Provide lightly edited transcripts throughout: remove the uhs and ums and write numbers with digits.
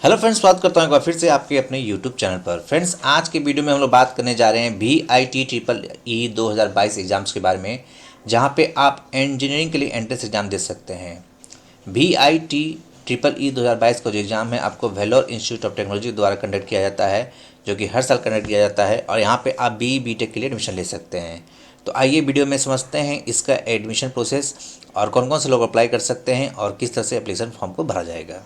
Hello friends, स्वागत करता हूं एक बार फिर से आपके अपने यूट्यूब चैनल पर। फ्रेंड्स, आज के वीडियो में हम लोग बात करने जा रहे हैं VIT ट्रिपल ई 2022 एग्ज़ाम्स के बारे में, जहां पे आप इंजीनियरिंग के लिए एंट्रेंस एग्ज़ाम दे सकते हैं। VIT ट्रिपल ई 2022 का जो एग्ज़ाम है आपको वेलोर इंस्टीट्यूट ऑफ टेक्नोलॉजी द्वारा कंडक्ट किया जाता है, जो कि हर साल कंडक्ट किया जाता है। और यहाँ पर आप BTech के लिए एडमिशन ले सकते हैं। तो आइए वीडियो में समझते हैं इसका एडमिशन प्रोसेस और कौन कौन से लोग अप्लाई कर सकते हैं और किस तरह से एप्लीकेशन फॉर्म को भरा जाएगा।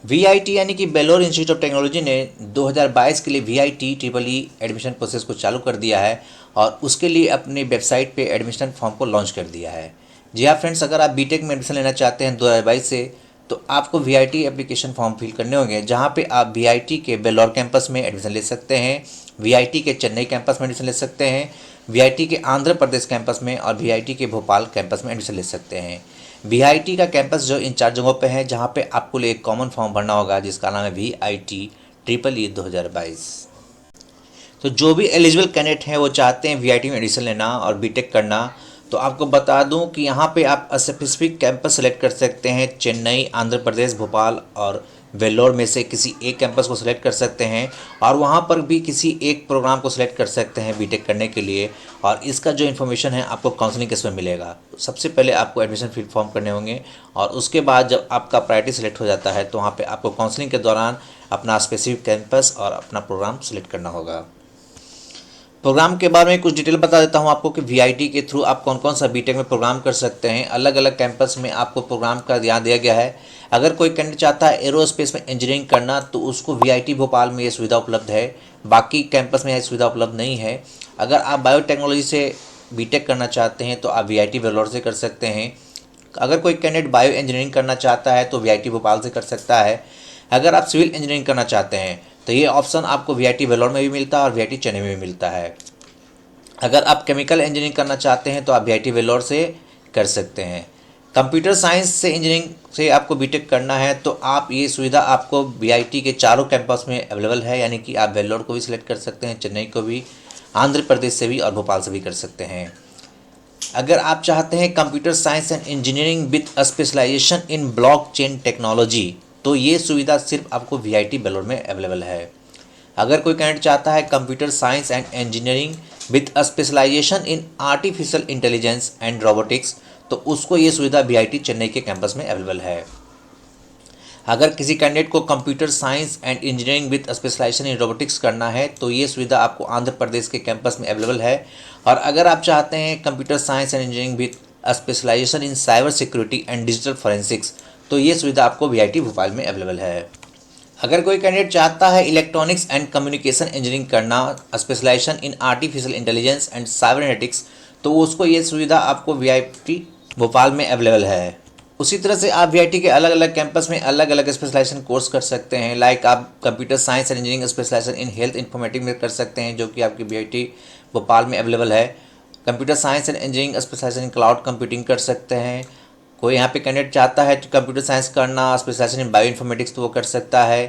VIT यानी कि वेलोर इंस्टीट्यूट ऑफ टेक्नोलॉजी ने 2022 के लिए VIT triple E admission process को चालू कर दिया है और उसके लिए अपनी वेबसाइट पे एडमिशन फॉर्म को लॉन्च कर दिया है। जी हाँ फ्रेंड्स, अगर आप BTech में एडमिशन लेना चाहते हैं 2022 से, तो आपको VIT एप्लीकेशन फॉर्म फिल करने होंगे, जहाँ पे आप VIT के वेलोर कैंपस में एडमिशन ले सकते हैं, VIT के चेन्नई कैंपस में एडमिशन ले सकते हैं, VIT के आंध्र प्रदेश कैंपस में और VIT के भोपाल कैंपस में एडमिशन ले सकते हैं। VIT का कैंपस जो इन 4 जगहों पे है, जहाँ पे आपको लिए एक कॉमन फॉर्म भरना होगा जिसका नाम है VIT ट्रिपल ई 2022। तो जो भी एलिजिबल कैंडिडेट हैं वो चाहते हैं VIT में एडमिशन लेना और BTech करना, तो आपको बता दूं कि यहाँ पे आप स्पेसिफिक कैंपस सेलेक्ट कर सकते हैं। चेन्नई, आंध्र प्रदेश, भोपाल और वेल्लोर में से किसी एक कैंपस को सिलेक्ट कर सकते हैं और वहाँ पर भी किसी एक प्रोग्राम को सिलेक्ट कर सकते हैं BTech करने के लिए। और इसका जो इन्फॉर्मेशन है आपको काउंसलिंग केस में मिलेगा। सबसे पहले आपको एडमिशन फिल फॉर्म करने होंगे और उसके बाद जब आपका प्रायोरिटी सेलेक्ट हो जाता है तो वहाँ पर आपको काउंसलिंग के दौरान अपना स्पेसिफिक कैंपस और अपना प्रोग्राम सेलेक्ट करना होगा। प्रोग्राम के बारे में कुछ डिटेल बता देता हूं आपको कि VIT के थ्रू आप कौन कौन सा BTech में प्रोग्राम कर सकते हैं। अलग अलग कैंपस में आपको प्रोग्राम का ध्यान दिया गया है। अगर कोई कैंडिडेट चाहता है एरोस्पेस में इंजीनियरिंग करना, तो उसको VIT भोपाल में ये सुविधा उपलब्ध है, बाकी कैंपस में यह सुविधा उपलब्ध नहीं है। अगर आप बायोटेक्नोलॉजी से BTech करना चाहते हैं तो आप VIT वेलोर से कर सकते हैं। अगर कोई कैंडिडेट बायो इंजीनियरिंग करना चाहता है तो VIT भोपाल से कर सकता है। अगर आप सिविल इंजीनियरिंग करना चाहते हैं तो ये ऑप्शन आपको VIT वेलोर में भी मिलता है और VIT चेन्नई में भी मिलता है। अगर आप केमिकल इंजीनियरिंग करना चाहते हैं तो आप VIT वेलोर से कर सकते हैं। कंप्यूटर साइंस से इंजीनियरिंग से आपको BTech करना है तो आप ये सुविधा आपको VIT के चारों कैंपस में अवेलेबल है, यानी कि आप वेलोर को भी सिलेक्ट कर सकते हैं, चेन्नई को भी, आंध्र प्रदेश से भी और भोपाल से भी कर सकते हैं। अगर आप चाहते हैं computer science and engineering with specialisation in blockchain technology, तो ये सुविधा सिर्फ आपको VIT वेलोर में अवेलेबल है। अगर कोई कैंडिडेट चाहता है computer science and engineering with specialisation in artificial intelligence and robotics, तो उसको ये सुविधा VIT चेन्नई के कैंपस में अवेलेबल है। अगर किसी कैंडिडेट को computer science and engineering with specialisation in robotics करना है तो ये सुविधा आपको आंध्र प्रदेश के कैंपस में अवेलेबल है। और अगर आप चाहते हैं computer science and engineering with specialisation in cyber security and digital forensics, तो ये सुविधा आपको VIT भोपाल में अवेलेबल है। अगर कोई कैंडिडेट चाहता है इलेक्ट्रॉनिक्स एंड कम्युनिकेशन इंजीनियरिंग करना, specialisation in artificial intelligence and cybernetics, तो उसको ये सुविधा आपको VIT भोपाल में अवेलेबल है। उसी तरह से आप VIT के अलग अलग कैंपस में अलग अलग स्पेशलाइजेशन कोर्स कर सकते हैं। लाइक आप computer science and engineering specialisation in health informatics में कर सकते हैं, जो कि आपकी VIT भोपाल में अवेलेबल है। Computer science and engineering specialisation in cloud computing कर सकते हैं। कोई यहाँ पे कैंडिडेट चाहता है कंप्यूटर साइंस करना, स्पेशलाइजेशन इन बायो इन्फॉर्मेटिक्स, तो वो कर सकता है।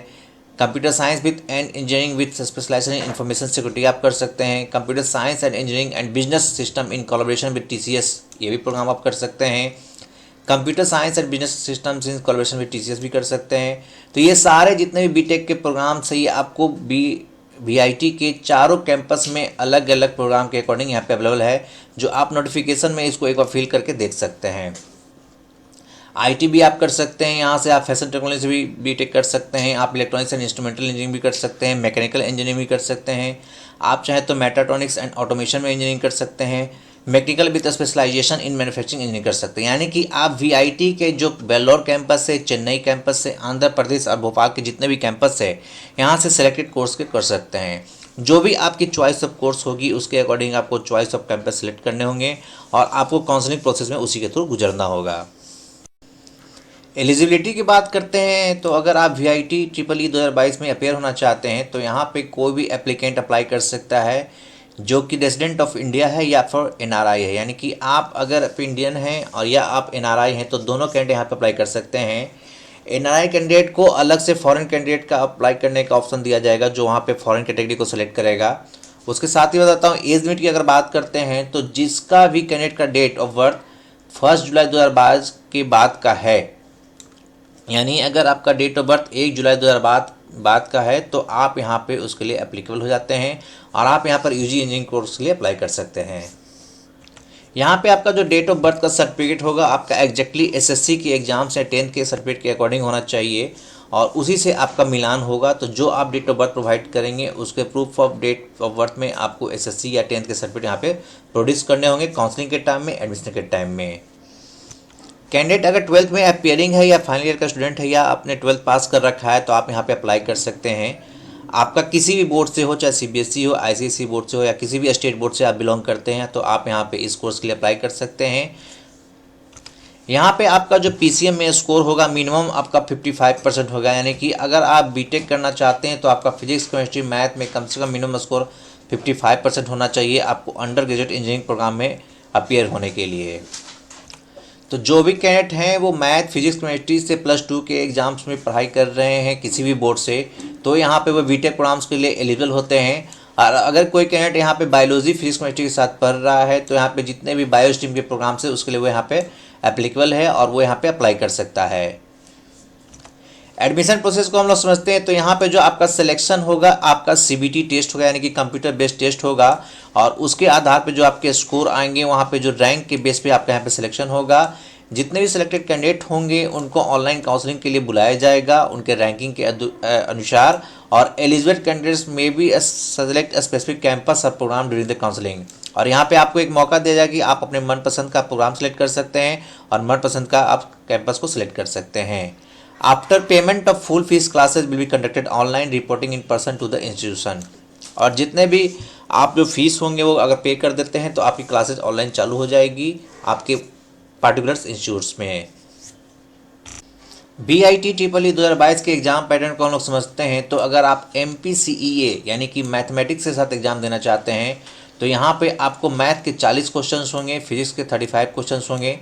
Computer science with and engineering with specialisation in information security आप कर सकते हैं। Computer science and engineering and business system in collaboration with TCS, ये भी प्रोग्राम आप कर सकते हैं। Computer science and business systems in collaboration with TCS भी कर सकते हैं। तो ये सारे जितने भी BTech के प्रोग्राम से ये आपको VIT के चारों कैंपस में अलग अलग प्रोग्राम के अकॉर्डिंग यहाँ पे अवेलेबल है, जो आप नोटिफिकेशन में इसको एक बार फिल करके देख सकते हैं। IT भी आप कर सकते हैं, यहाँ से आप फैशन टेक्नोलॉजी से भी BTech कर सकते हैं। आप इलेक्ट्रॉनिक्स एंड इंस्ट्रूमेंटल इंजीनियरिंग भी कर सकते हैं, मैकेनिकल इंजीनियरिंग भी कर सकते हैं। आप चाहें तो मेट्रोट्रॉनिक्स एंड ऑटोमेशन में इंजीनियरिंग कर सकते हैं। Mechanical with specialisation in manufacturing engineering कर सकते हैं। यानी कि आप VIT के जो वेल्लोर कैंपस से, चेन्नई कैंपस से, आंध्र प्रदेश और भोपाल के जितने भी कैंपस है, यहाँ से सेलेक्टेड कोर्स के कर सकते हैं। जो भी आपकी चॉइस ऑफ कोर्स होगी उसके अकॉर्डिंग आपको चॉइस ऑफ कैंपस सेलेक्ट करने होंगे और आपको काउंसलिंग प्रोसेस में उसी के थ्रू गुजरना होगा। एलिजिबिलिटी की बात करते हैं तो अगर आप VIT ट्रिपल ई 2022 में अपेयर होना चाहते हैं तो यहाँ पे कोई भी एप्लीकेंट अप्लाई कर सकता है जो कि रेजिडेंट ऑफ इंडिया है या फिर NRI है। यानी कि आप अगर इंडियन हैं और या आप NRI हैं तो दोनों कैंडिडेट यहाँ पे अप्लाई कर सकते हैं। NRI कैंडिडेट को अलग से फॉरेन कैंडिडेट का अप्लाई करने का ऑप्शन दिया जाएगा, जो वहाँ पे फॉरेन कैटेगरी को सिलेक्ट करेगा। उसके साथ ही बताता हूँ एज लिमिट की अगर बात करते हैं तो जिसका भी कैंडिडेट का डेट ऑफ बर्थ 1 जुलाई 2022 के बाद का है यानी अगर आपका डेट ऑफ बर्थ 1 जुलाई 2000 बाद का है तो आप यहाँ पे उसके लिए एप्लीकेबल हो जाते हैं और आप यहाँ पर यूजी इंजीनियरिंग कोर्स के लिए अप्लाई कर सकते हैं। यहाँ पे आपका जो डेट ऑफ बर्थ का सर्टिफिकेट होगा आपका एग्जैक्टली एसएससी की एग्जाम्स या 10th के सर्टिफिकेट के अकॉर्डिंग होना चाहिए और उसी से आपका मिलान होगा। तो जो आप डेट ऑफ बर्थ प्रोवाइड करेंगे उसके proof of date of birth में आपको एसएससी या 10th के सर्टिफिकेट यहाँ पे प्रोड्यूस करने होंगे काउंसलिंग के टाइम में, एडमिशन के टाइम में। कैंडिडेट अगर 12th में अपियरिंग है या फाइनल ईयर का स्टूडेंट है या आपने 12th पास कर रखा है तो आप यहाँ पे अप्लाई कर सकते हैं। आपका किसी भी बोर्ड से हो, चाहे सीबीएसई हो, आईसीएसई बोर्ड से हो या किसी भी स्टेट बोर्ड से आप बिलोंग करते हैं तो आप यहाँ पे इस कोर्स के लिए अप्लाई कर सकते हैं। यहाँ पे आपका जो पीसीएम में स्कोर होगा मिनिमम आपका 55% होगा, यानी कि अगर आप बीटेक करना चाहते हैं तो आपका फिजिक्स केमिस्ट्री मैथ में कम से कम मिनिमम स्कोर 55% होना चाहिए आपको अंडर ग्रेजुएट इंजीनियरिंग प्रोग्राम में अपीयर होने के लिए। तो जो भी कैंडिडेट हैं वो मैथ फिजिक्स केमिस्ट्री से +2 के एग्ज़ाम्स में पढ़ाई कर रहे हैं किसी भी बोर्ड से तो यहाँ पे वो बीटेक प्रोग्राम्स के लिए एलिजिबल होते हैं। और अगर कोई कैंडिडेट यहाँ पे बायोलॉजी फिजिक्स केमिस्ट्री के साथ पढ़ रहा है तो यहाँ पे जितने भी बायो स्ट्रीम के प्रोग्राम्स है उसके लिए वो यहाँ पे एप्लीकेबल है और वो यहाँ पे अप्लाई कर सकता है। एडमिशन प्रोसेस को हम लोग समझते हैं तो यहाँ पे जो आपका सिलेक्शन होगा आपका सीबीटी टेस्ट होगा, यानी कि कंप्यूटर बेस्ड टेस्ट होगा और उसके आधार पे जो आपके स्कोर आएंगे वहाँ पे जो रैंक के बेस पे आपका यहाँ पे सिलेक्शन होगा। जितने भी सिलेक्टेड कैंडिडेट होंगे उनको ऑनलाइन काउंसलिंग के लिए बुलाया जाएगा उनके रैंकिंग के अनुसार और एलिजिबल कैंडिडेट्स में भी सेलेक्ट स्पेसिफिक कैंपस और प्रोग्राम ड्यूरिंग द काउंसलिंग। और यहाँ पे आपको एक मौका दिया जाएगा कि आप अपने मनपसंद का प्रोग्राम सेलेक्ट कर सकते हैं और मनपसंद का आप कैंपस को सिलेक्ट कर सकते हैं। After payment of full fees classes will be conducted online reporting in person to the institution. और जितने भी आप जो फीस होंगे वो अगर पे कर देते हैं तो आपकी क्लासेज ऑनलाइन चालू हो जाएगी आपके पार्टिकुलर इंस्टीट्यूट्स में। BIT EEE 2022 के एग्जाम पैटर्न को हम लोग समझते हैं तो अगर आप MPCEA यानी कि मैथमेटिक्स के साथ एग्जाम देना चाहते हैं तो यहाँ पे आपको मैथ के 40 क्वेश्चंस होंगे, फिजिक्स के 35 क्वेश्चंस होंगे,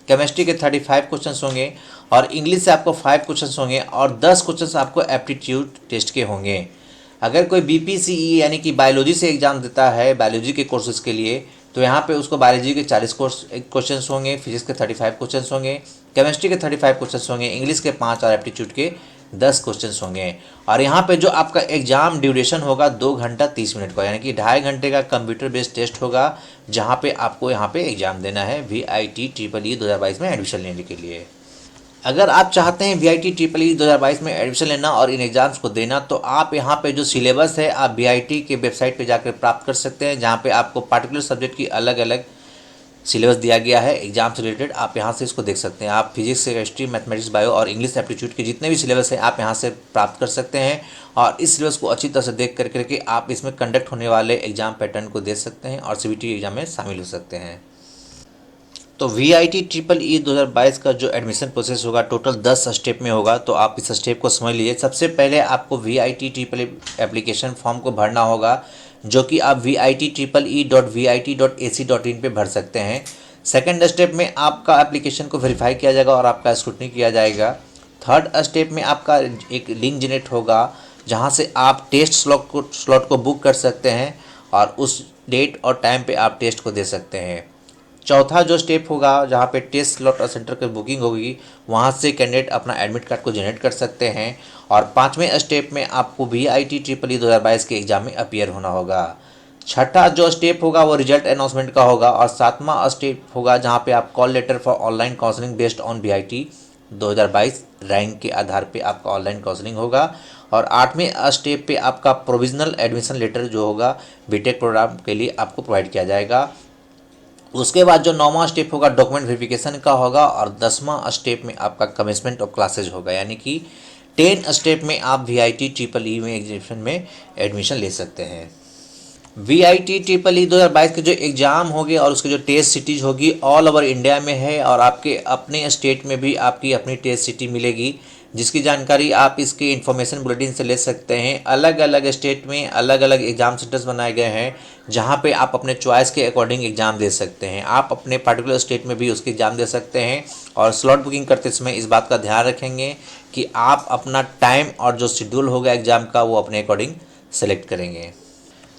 केमिस्ट्री के 35 क्वेश्चंस होंगे और इंग्लिश से आपको 5 क्वेश्चंस होंगे और 10 क्वेश्चंस आपको एप्टीट्यूड टेस्ट के होंगे। अगर कोई BPCE यानी कि बायोलॉजी से एग्जाम देता है बायोलॉजी के कोर्सेज के लिए तो यहाँ पे उसको बायोलॉजी के 40 क्वेश्चंस होंगे, फिजिक्स के 35 क्वेश्चंस होंगे, केमिस्ट्री के 35 क्वेश्चंस होंगे, इंग्लिश के 5 और एप्टीट्यूड के 10 क्वेश्चंस होंगे। और यहाँ पे जो आपका एग्जाम ड्यूरेशन होगा 2 घंटा 30 मिनट का, यानी कि 2.5 घंटे का कंप्यूटर बेस्ड टेस्ट होगा जहाँ पे आपको यहाँ पे एग्जाम देना है VIT EEE 2022 में एडमिशन लेने के लिए। अगर आप चाहते हैं VIT EEE 2022 में एडमिशन लेना और इन एग्ज़ाम्स को देना तो आप यहाँ पे जो सिलेबस है आप VIT के वेबसाइट पे जाकर प्राप्त कर सकते हैं, जहाँ पे आपको पार्टिकुलर सब्जेक्ट की अलग अलग सिलेबस दिया गया है एग्जाम से रिलेटेड। आप यहाँ से इसको देख सकते हैं। आप फिजिक्स केमिस्ट्री मैथमेटिक्स बायो और इंग्लिश एप्टीट्यूड के जितने भी सिलेबस हैं आप यहाँ से प्राप्त कर सकते हैं और इस सिलेबस को अच्छी तरह से देख करके आप इसमें कंडक्ट होने वाले एग्जाम पैटर्न को देख सकते हैं और CBT एग्जाम में शामिल हो सकते हैं। तो VIT EEE 2022 का जो एडमिशन प्रोसेस होगा टोटल 10 स्टेप में होगा, तो आप इस स्टेप को समझ लीजिए। सबसे पहले आपको VIT EEE एप्लीकेशन फॉर्म को भरना होगा जो कि आप VIT-EE.VIT.AC.in पे भर सकते हैं। सेकंड स्टेप में आपका एप्लीकेशन को वेरीफाई किया जाएगा और आपका स्क्रूटनी किया जाएगा। थर्ड स्टेप में आपका एक लिंक जनरेट होगा जहाँ से आप टेस्ट स्लॉट को बुक कर सकते हैं और उस डेट और टाइम पे आप टेस्ट को दे सकते हैं। चौथा जो स्टेप होगा जहाँ पे टेस्ट स्लॉट और सेंटर की बुकिंग होगी वहाँ से कैंडिडेट अपना एडमिट कार्ड को जनरेट कर सकते हैं। और पाँचवें स्टेप में आपको VIT EEE 2022 के एग्ज़ाम में अपीयर होना होगा। छठा जो स्टेप होगा वो रिजल्ट अनाउंसमेंट का होगा और सातवां स्टेप होगा जहाँ पे आप call letter for online counselling based on VIT 2022 rank के आधार पे आपका ऑनलाइन काउंसलिंग होगा। और आठवें स्टेप पे आपका प्रोविजनल एडमिशन लेटर जो होगा बीटेक प्रोग्राम के लिए आपको प्रोवाइड किया जाएगा। उसके बाद जो 9वां स्टेप होगा डॉक्यूमेंट वेरिफिकेशन का होगा और 10वां स्टेप में आपका कमेंसमेंट ऑफ क्लासेज होगा, यानी कि 10 स्टेप में आप VIT EEE में एग्जामिनेशन में एडमिशन ले सकते हैं। VIT EEE 2022 के जो एग्ज़ाम होंगे और उसके जो टेस्ट सिटीज़ होगी ऑल ओवर इंडिया में है और आपके अपने स्टेट में भी आपकी अपनी टेस्ट सिटी मिलेगी, जिसकी जानकारी आप इसके इन्फॉर्मेशन बुलेटिन से ले सकते हैं। अलग अलग स्टेट में अलग अलग एग्ज़ाम सेंटर्स बनाए गए हैं जहां पे आप अपने चॉइस के अकॉर्डिंग एग्ज़ाम दे सकते हैं। आप अपने पार्टिकुलर स्टेट में भी उसके एग्ज़ाम दे सकते हैं और स्लॉट बुकिंग करते समय इस बात का ध्यान रखेंगे कि आप अपना टाइम और जो शेड्यूल होगा एग्ज़ाम का वो अपने अकॉर्डिंग सेलेक्ट करेंगे।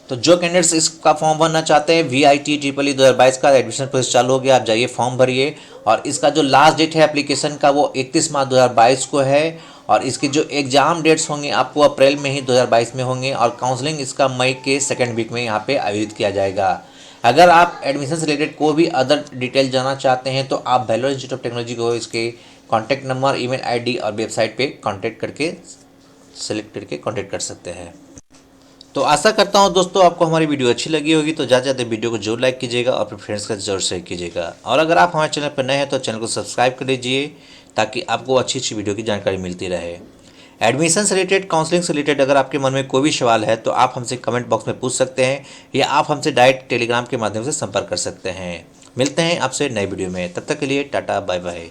तो जो कैंडिडेट्स इसका फॉर्म भरना चाहते हैं VIT ट्रिपल ई 2022 का एडमिशन प्रोसेस चालू हो गया, आप जाइए फॉर्म भरिए। और इसका जो लास्ट डेट है एप्लीकेशन का वो 31 मार्च 2022 को है। और इसकी जो एग्ज़ाम डेट्स होंगे आपको अप्रैल में ही 2022 में होंगे, और काउंसलिंग इसका मई के सेकेंड वीक में यहाँ पे आयोजित किया जाएगा। अगर आप एडमिशन से रिलेटेड कोई भी अदर डिटेल जानना चाहते हैं तो आप वेलोर इंस्टीट्यूट ऑफ टेक्नोलॉजी को इसके कॉन्टैक्ट नंबर, ईमेल ID और वेबसाइट पे कॉन्टैक्ट करके सेलेक्ट करके कॉन्टैक्ट कर सकते हैं। तो आशा करता हूँ दोस्तों आपको हमारी वीडियो अच्छी लगी होगी, तो ज़्यादा से ज़्यादा वीडियो को जरूर लाइक कीजिएगा और अपने फ्रेंड्स का जरूर शेयर कीजिएगा। और अगर आप हमारे चैनल पर नए हैं तो चैनल को सब्सक्राइब कर लीजिए ताकि आपको अच्छी अच्छी वीडियो की जानकारी मिलती रहे। एडमिशन से रिलेटेड, काउंसलिंग से रिलेटेड अगर आपके मन में कोई भी सवाल है तो आप हमसे कमेंट बॉक्स में पूछ सकते हैं, या आप हमसे डायरेक्ट टेलीग्राम के माध्यम से संपर्क कर सकते हैं। मिलते हैं आपसे नई वीडियो में, तब तक के लिए टाटा बाय बाय।